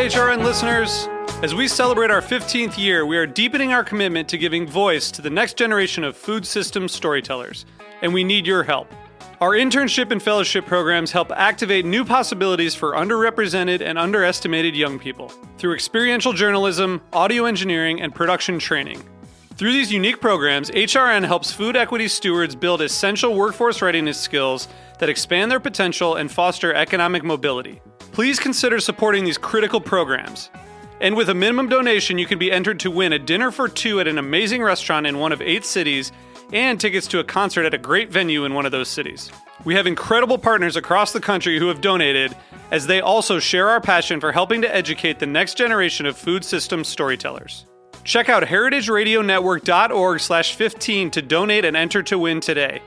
HRN listeners. As we celebrate our 15th year, we are deepening our commitment to giving voice to the next generation of food systems storytellers, and we need your help. Our internship and fellowship programs help activate new possibilities for underrepresented and underestimated young people through experiential journalism, audio engineering, and production training. Through these unique programs, HRN helps food equity stewards build essential workforce readiness skills that expand their potential and foster economic mobility. Please consider supporting these critical programs. And with a minimum donation, you can be entered to win a dinner for two at an amazing restaurant in one of 8 cities and tickets to a concert at a great venue in one of those cities. We have incredible partners across the country who have donated, as they also share our passion for helping to educate the next generation of food systems storytellers. Check out heritageradionetwork.org/15 to donate and enter to win today.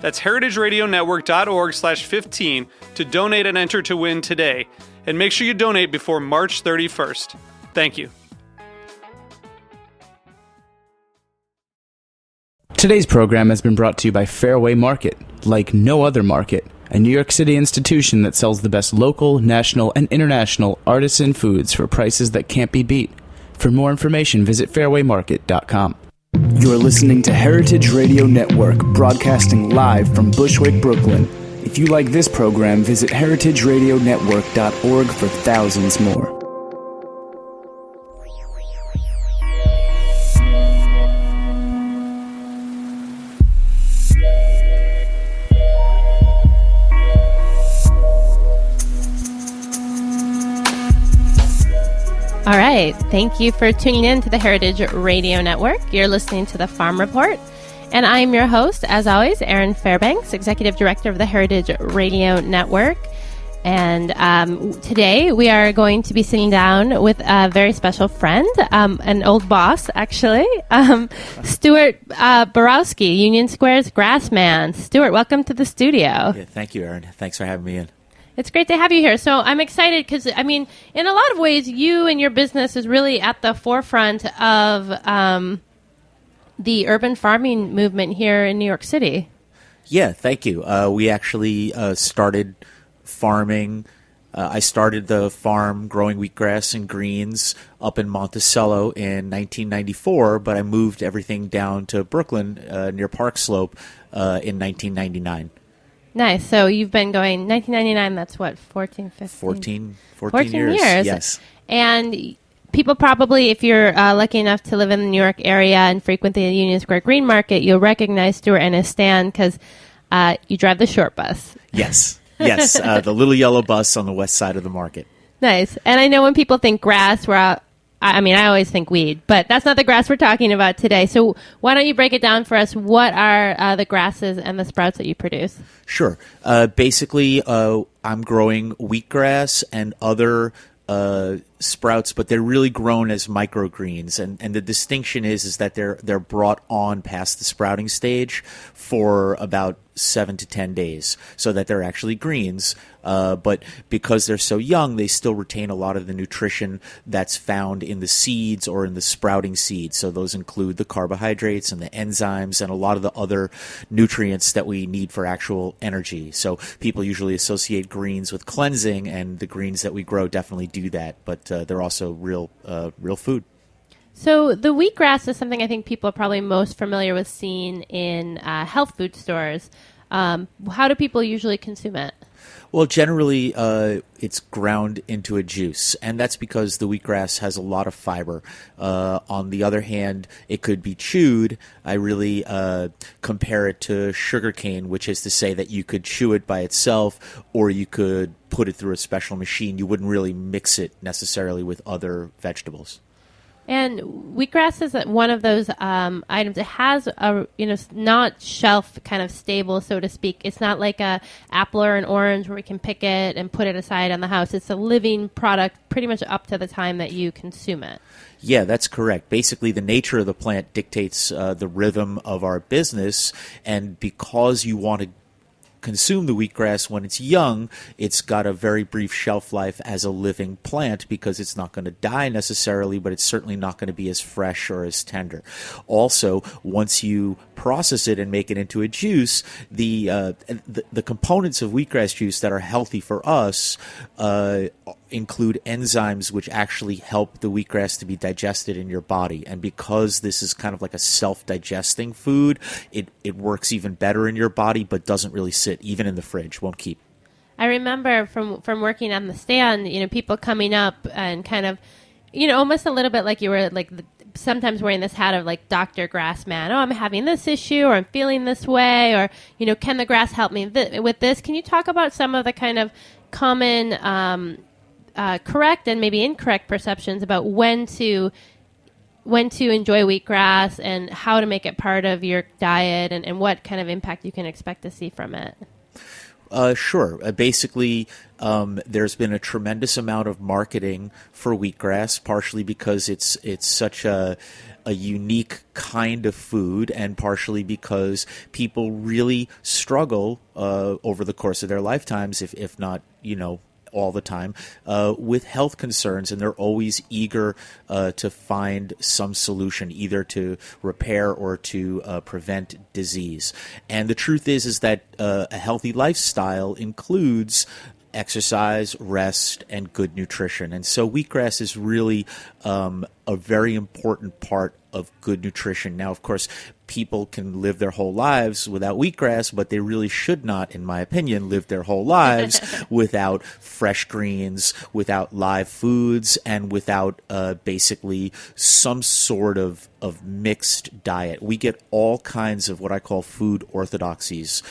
That's heritageradionetwork.org/15 to donate and enter to win today. And make sure you donate before March 31st. Thank you. Today's program has been brought to you by Fairway Market, like no other market, a New York City institution that sells the best local, national, and international artisan foods for prices that can't be beat. For more information, visit fairwaymarket.com. You're listening to Heritage Radio Network, broadcasting live from Bushwick, Brooklyn. If you like this program, visit heritageradionetwork.org for thousands more. All right. Thank you for tuning in to the Heritage Radio Network. You're listening to the Farm Report. And I'm your host, as always, Erin Fairbanks, Executive Director of the Heritage Radio Network. And today we are going to be sitting down with a very special friend, an old boss, actually, Stewart Borowsky, Union Square's Grassman. Stewart, welcome to the studio. Yeah, thank you, Erin. Thanks for having me in. It's great to have you here. So I'm excited because, I mean, in a lot of ways, you and your business is really at the forefront of the urban farming movement here in New York City. Yeah, thank you. We actually started farming. I started the farm growing wheatgrass and greens up in Monticello in 1994, but I moved everything down to Brooklyn near Park Slope in 1999. Nice. So you've been going 1999, that's what, 14, 15? 14 years. Yes. And people probably, if you're lucky enough to live in the New York area and frequent the Union Square Green Market, you'll recognize Stewart and his stand because you drive the short bus. Yes. Yes. The little yellow bus on the west side of the market. Nice. And I know when people think grass, we're out. I mean, I always think weed, but that's not the grass we're talking about today. So why don't you break it down for us? What are the grasses and the sprouts that you produce? Sure. Basically, I'm growing wheatgrass and other sprouts, but they're really grown as microgreens, and the distinction is that they're brought on past the sprouting stage for about 7 to 10 days, so that they're actually greens. But because they're so young, they still retain a lot of the nutrition that's found in the seeds or in the sprouting seeds. So those include the carbohydrates and the enzymes and a lot of the other nutrients that we need for actual energy. So people usually associate greens with cleansing, and the greens that we grow definitely do that. But they're also real food. So the wheatgrass is something I think people are probably most familiar with seeing in health food stores. How do people usually consume it? Well, generally, it's ground into a juice, and that's because the wheatgrass has a lot of fiber. On the other hand, it could be chewed. I really compare it to sugarcane, which is to say that you could chew it by itself, or you could put it through a special machine. You wouldn't really mix it necessarily with other vegetables. And wheatgrass is one of those items. It has a, not shelf kind of stable, so to speak. It's not like a apple or an orange where we can pick it and put it aside on the house. It's a living product pretty much up to the time that you consume it. Yeah, that's correct. Basically, the nature of the plant dictates the rhythm of our business, and because you want to consume the wheatgrass when it's young, it's got a very brief shelf life as a living plant because it's not going to die necessarily, but it's certainly not going to be as fresh or as tender. Also, once you process it and make it into a juice, the components of wheatgrass juice that are healthy for us include enzymes which actually help the wheatgrass to be digested in your body. And because this is kind of like a self-digesting food, it works even better in your body, but doesn't really sit, even in the fridge, won't keep. I remember from working on the stand, people coming up and kind of, almost a little bit like you were like sometimes wearing this hat of like Dr. Grassman. Oh, I'm having this issue, or I'm feeling this way, or, can the grass help me with this? Can you talk about some of the kind of common correct and maybe incorrect perceptions about when to enjoy wheatgrass and how to make it part of your diet and what kind of impact you can expect to see from it? Sure. Basically, there's been a tremendous amount of marketing for wheatgrass, partially because it's such a unique kind of food, and partially because people really struggle over the course of their lifetimes, if not, all the time, with health concerns, and they're always eager to find some solution, either to repair or to prevent disease. And the truth is that a healthy lifestyle includes exercise, rest, and good nutrition. And so wheatgrass is really a very important part of good nutrition. Now, of course, people can live their whole lives without wheatgrass, but they really should not, in my opinion, live their whole lives without fresh greens, without live foods, and without basically some sort of mixed diet. We get all kinds of what I call food orthodoxies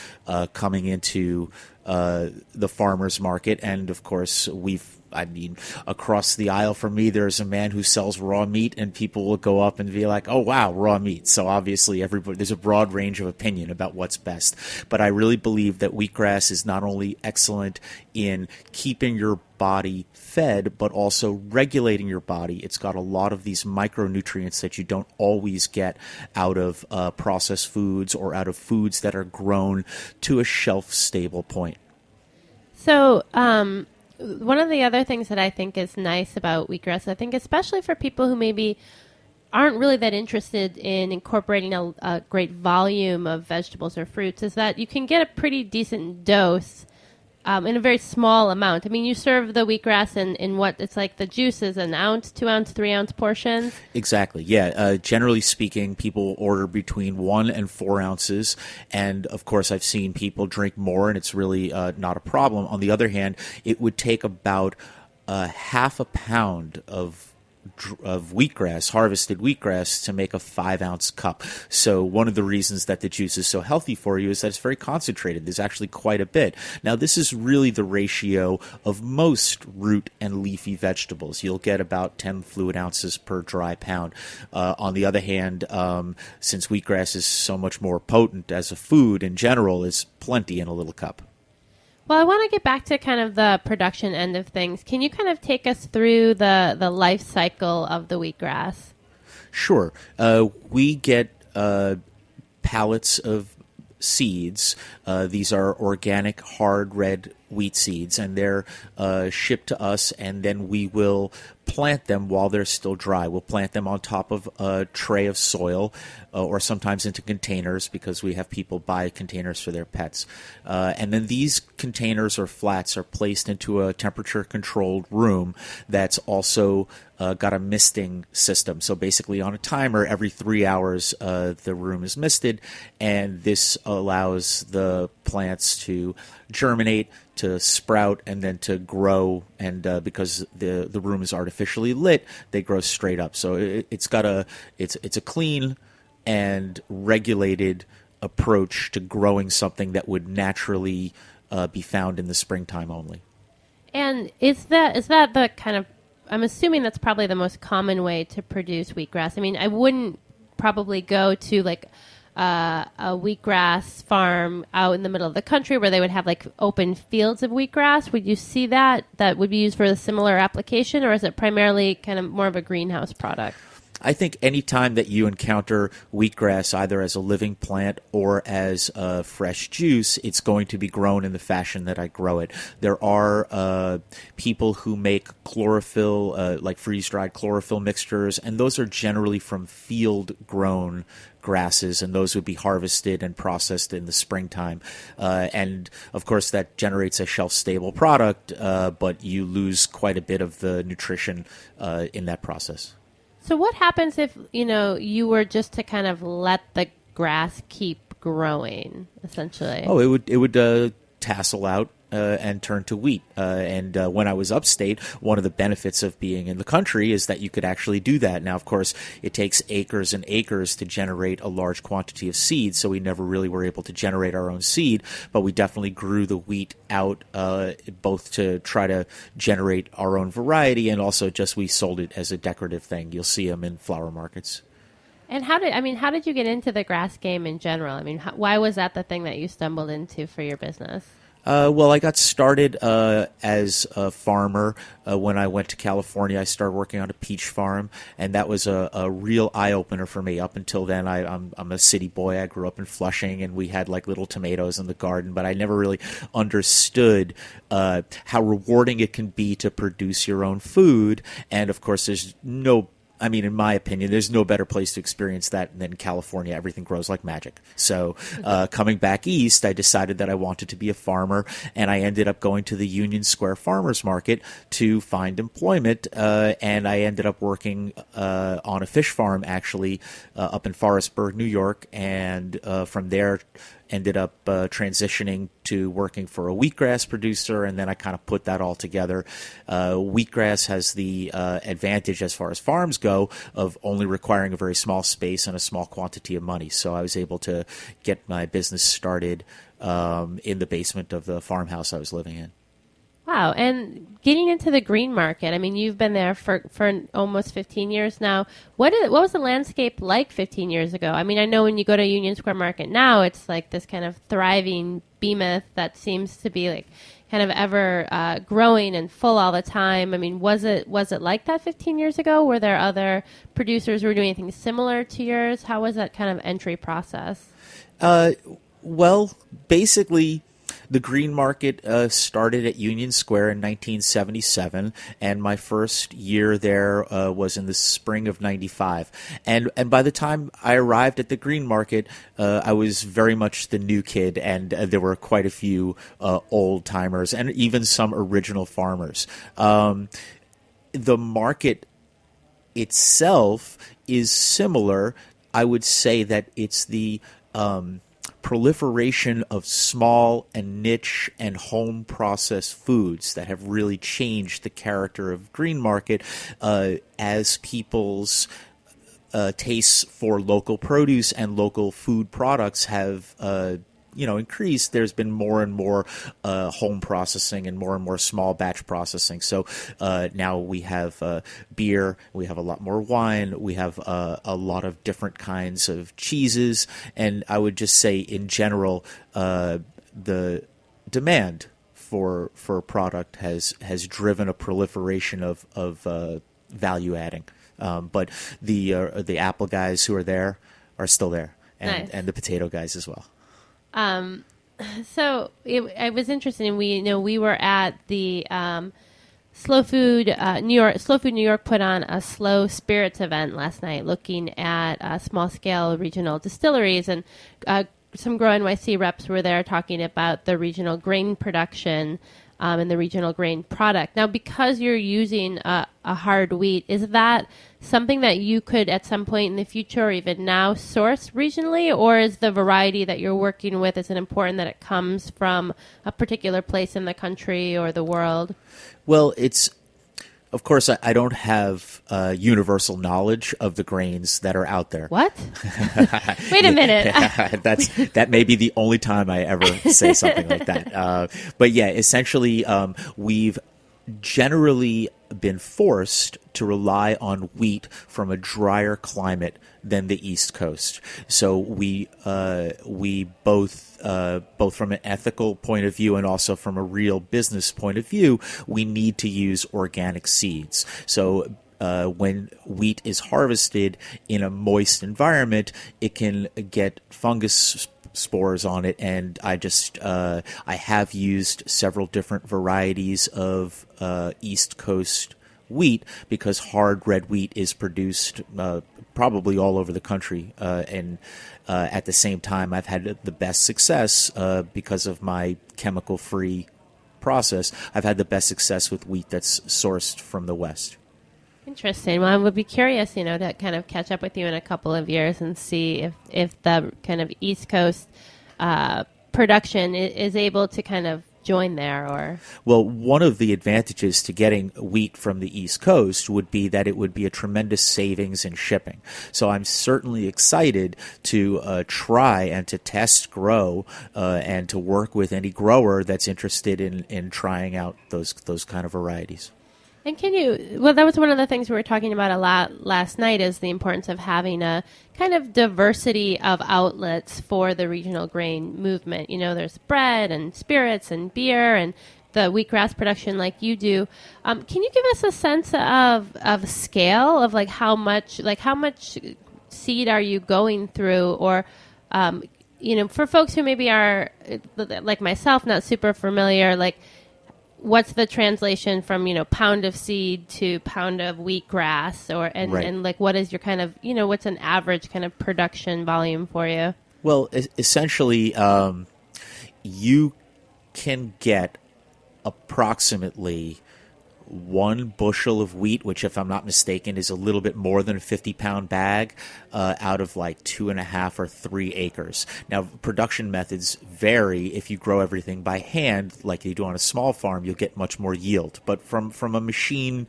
coming into the farmer's market. And of course, across the aisle from me, there's a man who sells raw meat, and people will go up and be like, oh, wow, raw meat. So obviously there's a broad range of opinion about what's best. But I really believe that wheatgrass is not only excellent in keeping your body fed, but also regulating your body. It's got a lot of these micronutrients that you don't always get out of processed foods or out of foods that are grown to a shelf-stable point. So, one of the other things that I think is nice about wheatgrass, I think especially for people who maybe aren't really that interested in incorporating a great volume of vegetables or fruits, is that you can get a pretty decent dose in a very small amount. I mean, you serve the wheatgrass in what it's like the juices, an ounce, 2 ounce, 3 ounce portions. Exactly. Yeah. Generally speaking, people order between 1 and 4 ounces. And of course, I've seen people drink more, and it's really not a problem. On the other hand, it would take about half a pound of wheatgrass, harvested wheatgrass, to make a 5-ounce cup. So one of the reasons that the juice is so healthy for you is that it's very concentrated. There's actually quite a bit. Now, this is really the ratio of most root and leafy vegetables. You'll get about 10 fluid ounces per dry pound. On the other hand, since wheatgrass is so much more potent as a food in general, it's plenty in a little cup. Well, I want to get back to kind of the production end of things. Can you kind of take us through the life cycle of the wheatgrass? Sure. We get pallets of seeds. These are organic, hard red wheat seeds, and they're shipped to us, and then we will plant them while they're still dry. We'll plant them on top of a tray of soil, or sometimes into containers, because we have people buy containers for their pets. And then these containers or flats are placed into a temperature-controlled room that's also got a misting system. So basically on a timer, every 3 hours, the room is misted, and this allows the plants to germinate, to sprout, and then to grow. And because the room is artificially lit, they grow straight up. So it's a clean and regulated approach to growing something that would naturally be found in the springtime only. And is that the kind of, I'm assuming that's probably the most common way to produce wheatgrass. I mean, I wouldn't probably go to like a wheatgrass farm out in the middle of the country where they would have like open fields of wheatgrass. Would you see that would be used for a similar application, or is it primarily kind of more of a greenhouse product? I think any time that you encounter wheatgrass, either as a living plant or as fresh juice, it's going to be grown in the fashion that I grow it. There are people who make chlorophyll, like freeze-dried chlorophyll mixtures, and those are generally from field-grown grasses, and those would be harvested and processed in the springtime. And, of course, that generates a shelf-stable product, but you lose quite a bit of the nutrition in that process. So what happens if, you were just to kind of let the grass keep growing, essentially? Oh, it would tassel out and turn to wheat. And when I was upstate, one of the benefits of being in the country is that you could actually do that. Now, of course, it takes acres and acres to generate a large quantity of seed, so we never really were able to generate our own seed, but we definitely grew the wheat out both to try to generate our own variety and also just we sold it as a decorative thing. You'll see them in flower markets. And how did you get into the grass game in general? I mean, why was that the thing that you stumbled into for your business? Well, I got started as a farmer when I went to California. I started working on a peach farm, and that was a real eye-opener for me. Up until then, I'm a city boy. I grew up in Flushing, and we had like little tomatoes in the garden, but I never really understood how rewarding it can be to produce your own food. And, of course, in my opinion, there's no better place to experience that than California. Everything grows like magic. So coming back east, I decided that I wanted to be a farmer, and I ended up going to the Union Square Farmers Market to find employment, and I ended up working on a fish farm, actually, up in Forestburg, New York, and from there ended up transitioning to working for a wheatgrass producer, and then I kind of put that all together. Wheatgrass has the advantage as far as farms go of only requiring a very small space and a small quantity of money. So I was able to get my business started in the basement of the farmhouse I was living in. Wow. And getting into the green market, I mean, you've been there for almost 15 years now. What was the landscape like 15 years ago? I mean, I know when you go to Union Square Market now, it's like this kind of thriving behemoth that seems to be like kind of ever growing and full all the time. I mean, was it like that 15 years ago? Were there other producers who were doing anything similar to yours? How was that kind of entry process? Well, basically, the green market started at Union Square in 1977, and my first year there was in the spring of '95. And by the time I arrived at the green market, I was very much the new kid, and there were quite a few old timers and even some original farmers. The market itself is similar. I would say that it's the proliferation of small and niche and home processed foods that have really changed the character of green market as people's tastes for local produce and local food products have increased. There's been more and more home processing and more small batch processing. So now we have beer, we have a lot more wine, we have a lot of different kinds of cheeses, and I would just say in general the demand for product has driven a proliferation of value adding. But the apple guys who are there are still there, and, nice. And the potato guys as well. So it was interesting. We were at the Slow Food New York. Slow Food New York put on a slow spirits event last night, looking at small scale regional distilleries, and some Grow NYC reps were there talking about the regional grain production and the regional grain product. Now, because you're using a hard wheat, is that something that you could at some point in the future or even now source regionally, or is the variety that you're working with, is it important that it comes from a particular place in the country or the world? Well, of course, I don't have universal knowledge of the grains that are out there. What? Wait a minute. That may be the only time I ever say something like that. But yeah, essentially, we've generally been forced to rely on wheat from a drier climate than the East Coast. So we both from an ethical point of view and also from a real business point of view, we need to use organic seeds. So when wheat is harvested in a moist environment, it can get fungus spores on it, and I have used several different varieties of East Coast wheat because hard red wheat is produced probably all over the country, and at the same time I've had the best success because of my chemical-free process. I've had the best success with wheat that's sourced from the West. Interesting. Well, I would be curious, to kind of catch up with you in a couple of years and see if the kind of East Coast production is able to kind of join there, or... Well, one of the advantages to getting wheat from the East Coast would be that it would be a tremendous savings in shipping. So I'm certainly excited to try and to test grow and to work with any grower that's interested in trying out those kind of varieties. And that was one of the things we were talking about a lot last night, is the importance of having a kind of diversity of outlets for the regional grain movement. There's bread and spirits and beer and the wheatgrass production like you do. Can you give us a sense of scale of how much seed are you going through, or for folks who maybe are like myself, not super familiar, what's the translation from, pound of seed to pound of wheatgrass, Right. and what is your kind of, what's an average kind of production volume for you? Well, essentially, you can get approximately 1 bushel of wheat, which, if I'm not mistaken, is a little bit more than a 50-pound bag, out of 2.5 or 3 acres. Now, production methods vary. If you grow everything by hand, like you do on a small farm, you'll get much more yield. But from a machine-run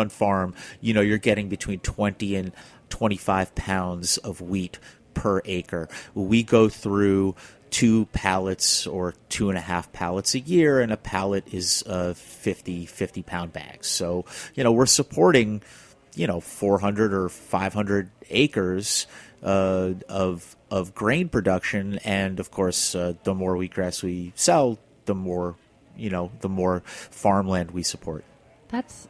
farm, you're getting between 20 and 25 pounds of wheat per acre. We go through 2 pallets or 2.5 pallets a year, and a pallet is 50-pound bags. So, we're supporting, 400 or 500 acres of grain production, and of course, the more wheatgrass we sell, the more farmland we support. That's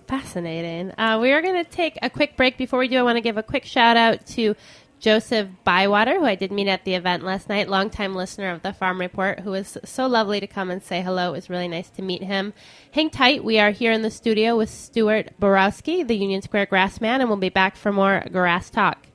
fascinating. We are going to take a quick break. Before we do, I want to give a quick shout out to Joseph Bywater, who I did meet at the event last night, longtime listener of the Farm Report, who was so lovely to come and say hello. It was really nice to meet him. Hang tight. We are here in the studio with Stewart Borowsky, the Union Square grass man, and we'll be back for more grass talk.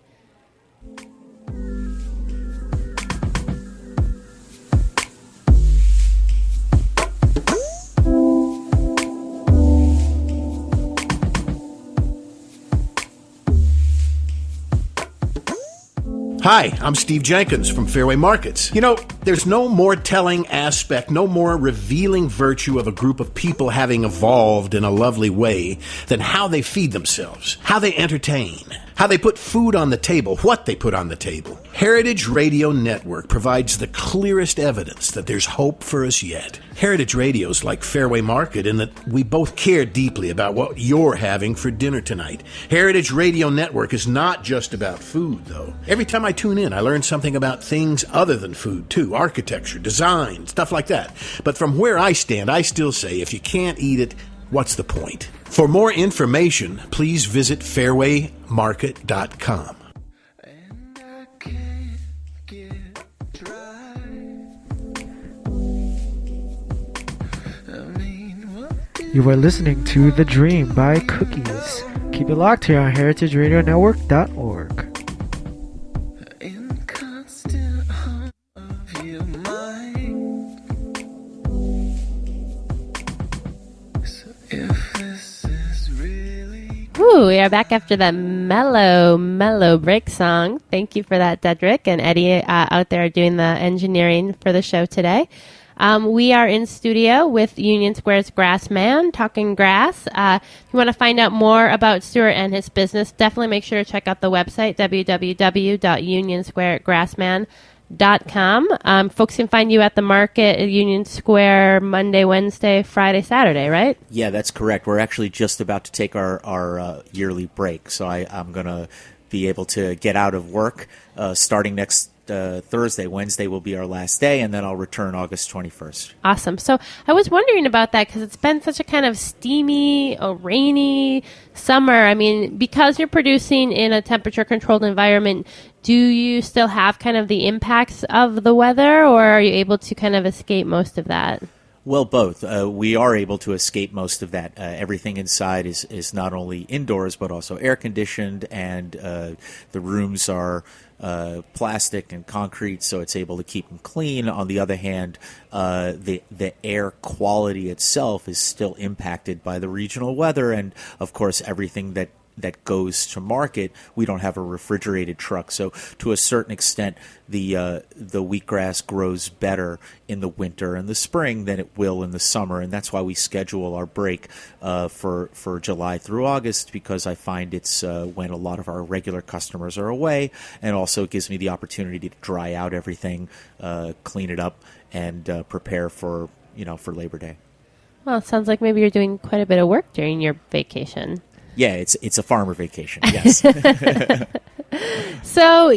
Hi, I'm Steve Jenkins from Fairway Markets. There's no more telling aspect, no more revealing virtue of a group of people having evolved in a lovely way than how they feed themselves, how they entertain, how they put food on the table, what they put on the table. Heritage Radio Network provides the clearest evidence that there's hope for us yet. Heritage Radio's like Fairway Market in that we both care deeply about what you're having for dinner tonight. Heritage Radio Network is not just about food, though. Every time I tune in, I learn something about things other than food, too. Architecture, design, stuff like that. But from where I stand, I still say if you can't eat it, what's the point? For more information, please visit fairwaymarket.com. You are listening to The Dream by Cookies. Keep it locked here on heritageradionetwork.org. Ooh, we are back after that mellow break song. Thank you for that, Dedrick and Eddie out there doing the engineering for the show today. We are in studio with Union Square's Grass Man, talking grass. If you want to find out more about Stewart and his business, definitely make sure to check out the website, www.unionsquaregrassman.com. Folks can find you at the market at Union Square Monday, Wednesday, Friday, Saturday, right? Yeah, that's correct. We're actually just about to take our yearly break, so I'm going to be able to get out of work starting next Thursday. Wednesday will be our last day, and then I'll return August 21st. Awesome. So I was wondering about that because it's been such a kind of steamy, rainy summer. I mean, because you're producing in a temperature-controlled environment, do you still have kind of the impacts of the weather, or are you able to kind of escape most of that? Well, both. We are able to escape most of that. Everything inside is not only indoors, but also air-conditioned, and the rooms are plastic and concrete, so it's able to keep them clean. On the other hand, the air quality itself is still impacted by the regional weather, and, of course, everything that goes to market, we don't have a refrigerated truck. So to a certain extent, the wheatgrass grows better in the winter and the spring than it will in the summer. And that's why we schedule our break for July through August, because I find it's when a lot of our regular customers are away, and also it gives me the opportunity to dry out everything, clean it up, and prepare for Labor Day. Well, it sounds like maybe you're doing quite a bit of work during your vacation. Yeah, it's a farmer vacation, yes. So,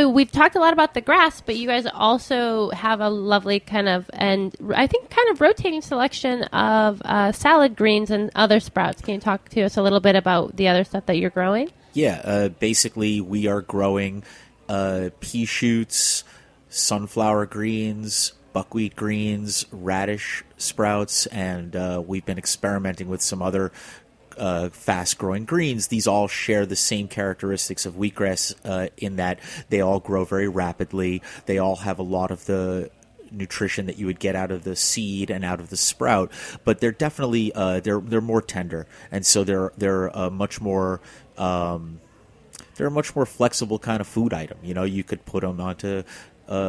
we've talked a lot about the grass, but you guys also have a lovely kind of, and I think kind of rotating selection of salad greens and other sprouts. Can you talk to us a little bit about the other stuff that you're growing? Yeah, basically we are growing pea shoots, sunflower greens, buckwheat greens, radish sprouts, and we've been experimenting with some other fast-growing greens. These all share the same characteristics of wheatgrass in that they all grow very rapidly. They all have a lot of the nutrition that you would get out of the seed and out of the sprout, but they're definitely they're more tender, and so they're a much more flexible kind of food item. You could put them onto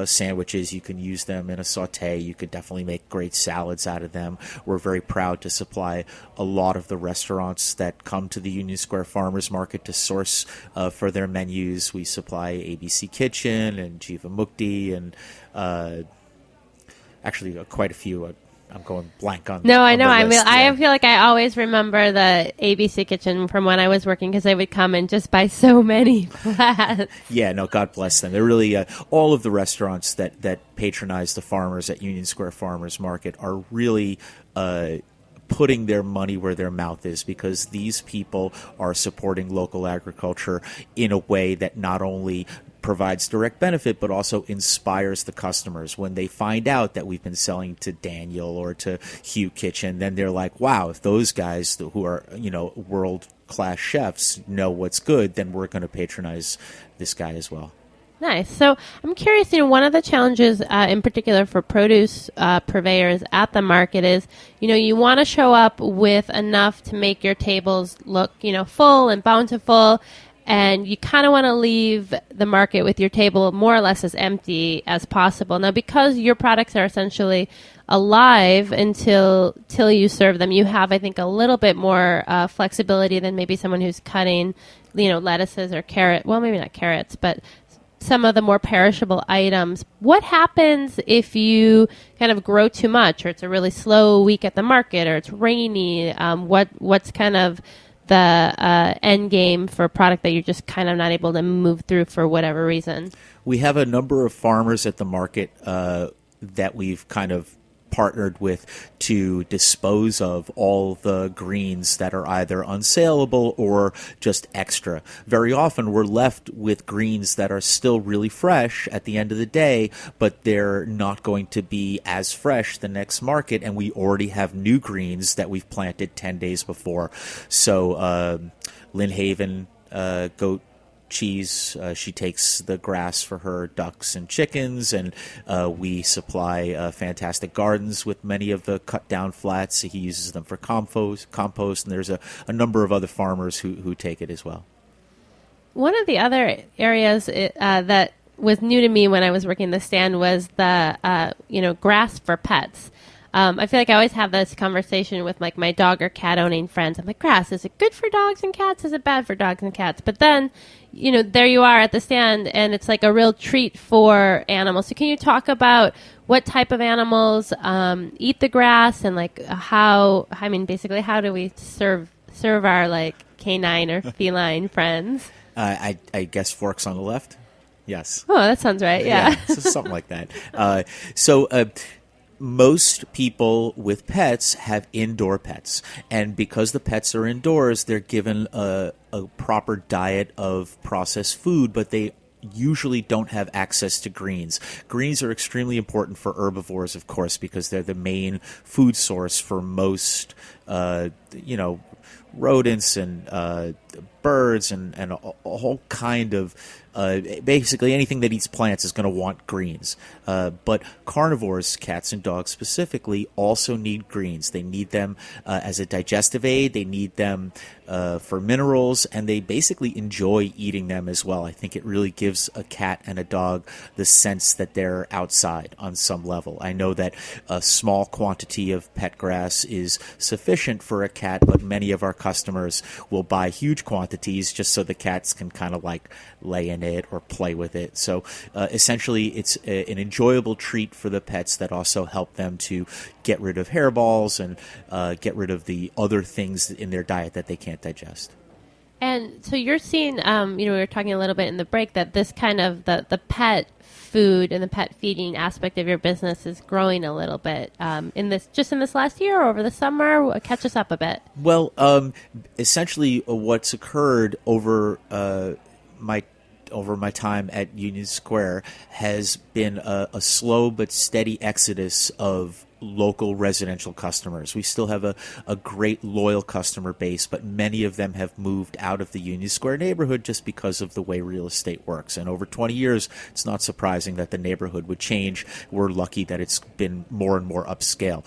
sandwiches. You can use them in a saute. You could definitely make great salads out of them. We're very proud to supply a lot of the restaurants that come to the Union Square Farmers Market to source for their menus. We supply ABC Kitchen and Jiva Mukti and actually quite a few. I'm going blank on. No, I know. I feel like I always remember the ABC Kitchen from when I was working, because they would come and just buy so many flats. Yeah, no, God bless them. They're really all of the restaurants that patronize the farmers at Union Square Farmers Market are really putting their money where their mouth is, because these people are supporting local agriculture in a way that not only provides direct benefit, but also inspires the customers. When they find out that we've been selling to Daniel or to Hugh Kitchen, then they're like, wow, if those guys who are, world-class chefs know what's good, then we're going to patronize this guy as well. Nice. So I'm curious, one of the challenges in particular for produce purveyors at the market is, you want to show up with enough to make your tables look, full and bountiful, and you kind of want to leave the market with your table more or less as empty as possible. Now, because your products are essentially alive until you serve them, you have, I think, a little bit more flexibility than maybe someone who's cutting, lettuces or carrot. Well, maybe not carrots, but some of the more perishable items. What happens if you kind of grow too much, or it's a really slow week at the market, or it's rainy? What's kind of the end game for a product that you're just kind of not able to move through for whatever reason? We have a number of farmers at the market that we've kind of partnered with to dispose of all the greens that are either unsaleable or just extra. Very often we're left with greens that are still really fresh at the end of the day, but they're not going to be as fresh the next market, and we already have new greens that we've planted 10 days before. So Lynn Haven, goat cheese, she takes the grass for her ducks and chickens, and we supply fantastic gardens with many of the cut down flats. He uses them for compost, and there's a number of other farmers who take it as well. One of the other areas that was new to me when I was working the stand was the grass for pets. I feel like I always have this conversation with like my dog or cat owning friends. I'm like, grass, is it good for dogs and cats? Is it bad for dogs and cats? But then, there you are at the stand, and it's like a real treat for animals. So can you talk about what type of animals eat the grass, and like basically how do we serve our like canine or feline friends? I guess forks on the left. Yes. Oh, that sounds right. Yeah. So something like that. Most people with pets have indoor pets, and because the pets are indoors, they're given a proper diet of processed food, but they usually don't have access to greens. Greens are extremely important for herbivores, of course, because they're the main food source for most, rodents and birds and a whole kind of basically anything that eats plants is going to want greens. But carnivores, cats and dogs specifically, also need greens. They need them as a digestive aid. They need them for minerals, and they basically enjoy eating them as well. I think it really gives a cat and a dog the sense that they're outside on some level. I know that a small quantity of pet grass is sufficient for a cat, but many of our customers will buy huge quantities just so the cats can kind of like lay in it or play with it. So essentially it's an enjoyable treat for the pets that also help them to get rid of hairballs and get rid of the other things in their diet that they can't digest. And so you're seeing, we were talking a little bit in the break that this kind of the pet food and the pet feeding aspect of your business is growing a little bit in this last year or over the summer. Catch us up a bit. Well, essentially what's occurred over my time at Union Square has been a slow but steady exodus of local residential customers. We still have a great loyal customer base, but many of them have moved out of the Union Square neighborhood just because of the way real estate works. And over 20 years, it's not surprising that the neighborhood would change. We're lucky that it's been more and more upscale.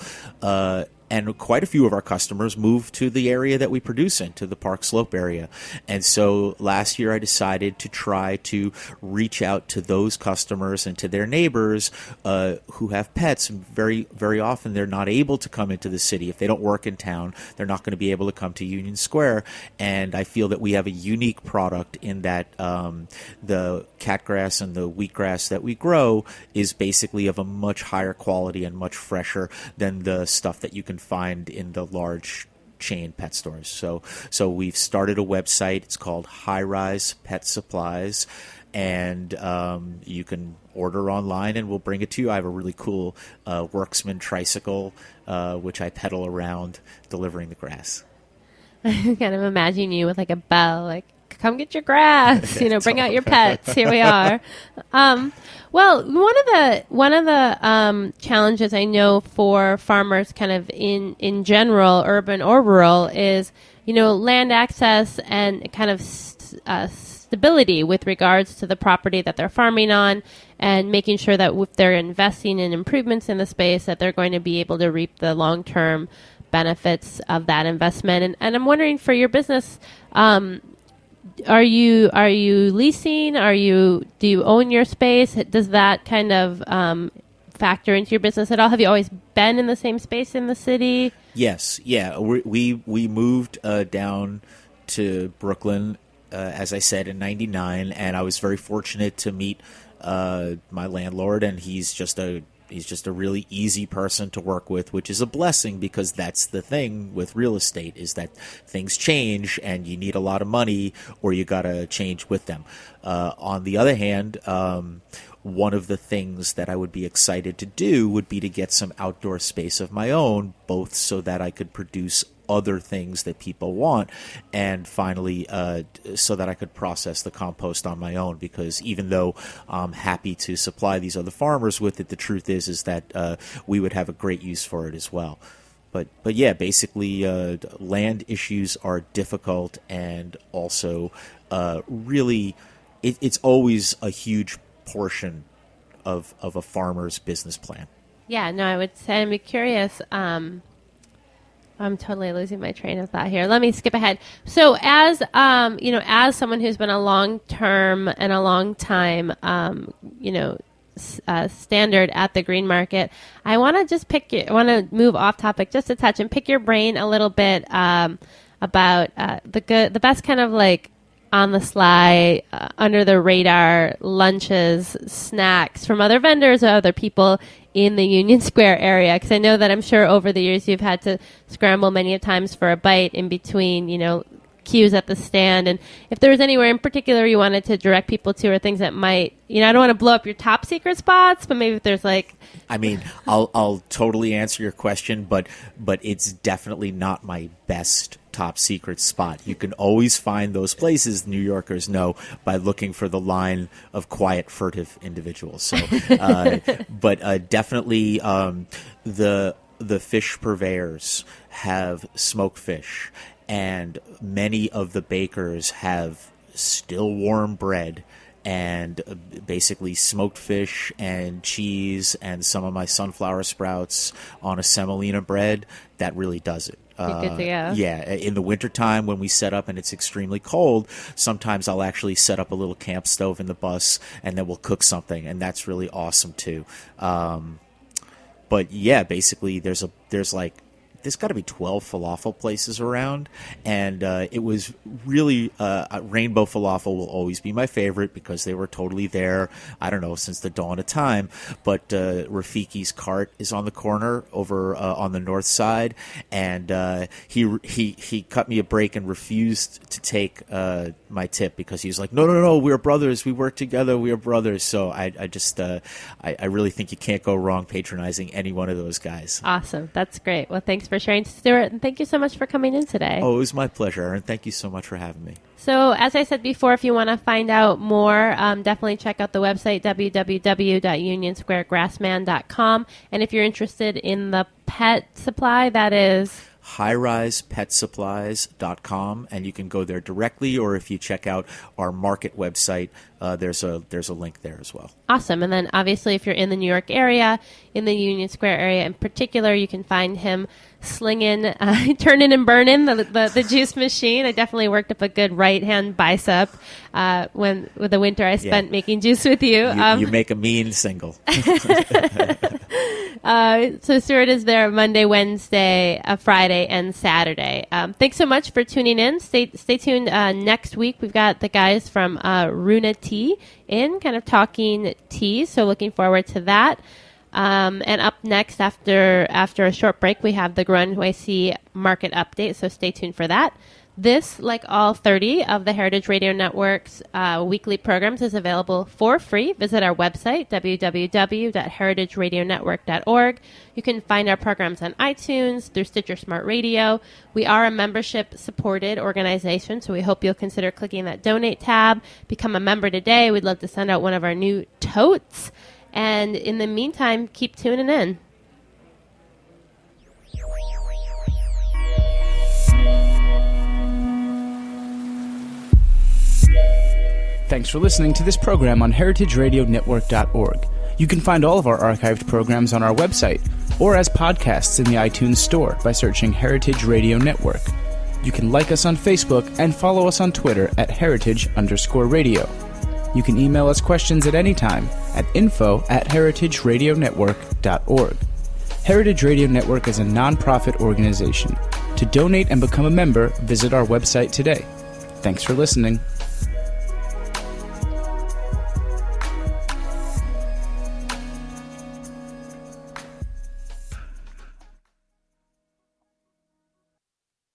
And quite a few of our customers moved to the area that we produce in, to the Park Slope area. And so last year I decided to try to reach out to those customers and to their neighbors who have pets. Very, very often they're not able to come into the city. If they don't work in town, they're not going to be able to come to Union Square. And I feel that we have a unique product in that the catgrass and the wheatgrass that we grow is basically of a much higher quality and much fresher than the stuff that you can find in the large chain pet stores. So we've started a website. It's called High Rise Pet Supplies, and you can order online and we'll bring it to you. I have a really cool Worksman tricycle, which I pedal around delivering the grass. I kind of imagine you with like a bell, like, come get your grass, bring out your pets. Here we are. Well, one of the challenges I know for farmers kind of in general, urban or rural, is, land access and kind of stability with regards to the property that they're farming on, and making sure that if they're investing in improvements in the space, that they're going to be able to reap the long-term benefits of that investment. And I'm wondering, for your business, are you leasing? Do you own your space? Does that kind of factor into your business at all? Have you always been in the same space in the city? Yes, yeah. We moved down to Brooklyn, as I said, in '99, and I was very fortunate to meet my landlord, and he's just a really easy person to work with, which is a blessing, because that's the thing with real estate, is that things change and you need a lot of money or you got to change with them. On the other hand, one of the things that I would be excited to do would be to get some outdoor space of my own, both so that I could produce other things that people want, and finally so that I could process the compost on my own, because even though I'm happy to supply these other farmers with it, the truth is that we would have a great use for it as well. But yeah, basically land issues are difficult, and also really it's always a huge portion of a farmer's business plan. Yeah, no, I would say, I'm curious. I'm totally losing my train of thought here. Let me skip ahead. So as as someone who's been a long term and a long time standard at the green market, I want to just move off topic just a touch and pick your brain a little bit about the best kind of like on the sly, under the radar lunches, snacks from other vendors or other people in the Union Square area. Because I know that I'm sure over the years you've had to scramble many a times for a bite in between, cues at the stand. And if there was anywhere in particular you wanted to direct people to, or things that might, I don't want to blow up your top secret spots, but maybe if there's like... I mean, I'll totally answer your question, but it's definitely not my best top secret spot. You can always find those places, New Yorkers know, by looking for the line of quiet, furtive individuals. So, but definitely the fish purveyors have smoked fish, and many of the bakers have still warm bread and basically smoked fish and cheese and some of my sunflower sprouts on a semolina bread. That really does it. Good to go. Yeah, in the wintertime when we set up and it's extremely cold, sometimes I'll actually set up a little camp stove in the bus and then we'll cook something, and that's really awesome too. But yeah, basically there's got to be 12 falafel places around, and it was really Rainbow Falafel will always be my favorite because they were totally there, I don't know, since the dawn of time. But Rafiki's cart is on the corner over on the north side, and he cut me a break and refused to take my tip because he was like, no, we're brothers, we work together, we are brothers. So I really think you can't go wrong patronizing any one of those guys. Awesome. That's great. Well, thanks for sharing, Stewart, and thank you so much for coming in today. Oh, it was my pleasure, Aaron. Thank you so much for having me. So, as I said before, if you want to find out more, definitely check out the website, www.unionsquaregrassman.com. And if you're interested in the pet supply, that is... highrisepetsupplies.com, and you can go there directly, or if you check out our market website, there's a link there as well. Awesome. And then obviously if you're in the New York area, in the Union Square area in particular, you can find him slinging, turning and burning the juice machine. I definitely worked up a good right-hand bicep with the winter I spent making juice with you. You make a mean single. So Stewart is there Monday, Wednesday, Friday, and Saturday. Thanks so much for tuning in. Stay tuned. Next week, we've got the guys from Runa Tea in, kind of talking tea. So looking forward to that. And up next, after a short break, we have the Grow NYC market update. So stay tuned for that. This, like all 30 of the Heritage Radio Network's weekly programs, is available for free. Visit our website, www.heritageradionetwork.org. You can find our programs on iTunes, through Stitcher Smart Radio. We are a membership-supported organization, so we hope you'll consider clicking that donate tab. Become a member today. We'd love to send out one of our new totes. And in the meantime, keep tuning in. Thanks for listening to this program on heritageradionetwork.org. You can find all of our archived programs on our website or as podcasts in the iTunes Store by searching Heritage Radio Network. You can like us on Facebook and follow us on Twitter at @heritage_radio. You can email us questions at any time at info@heritageradionetwork.org. Heritage Radio Network is a non-profit organization. To donate and become a member, visit our website today. Thanks for listening.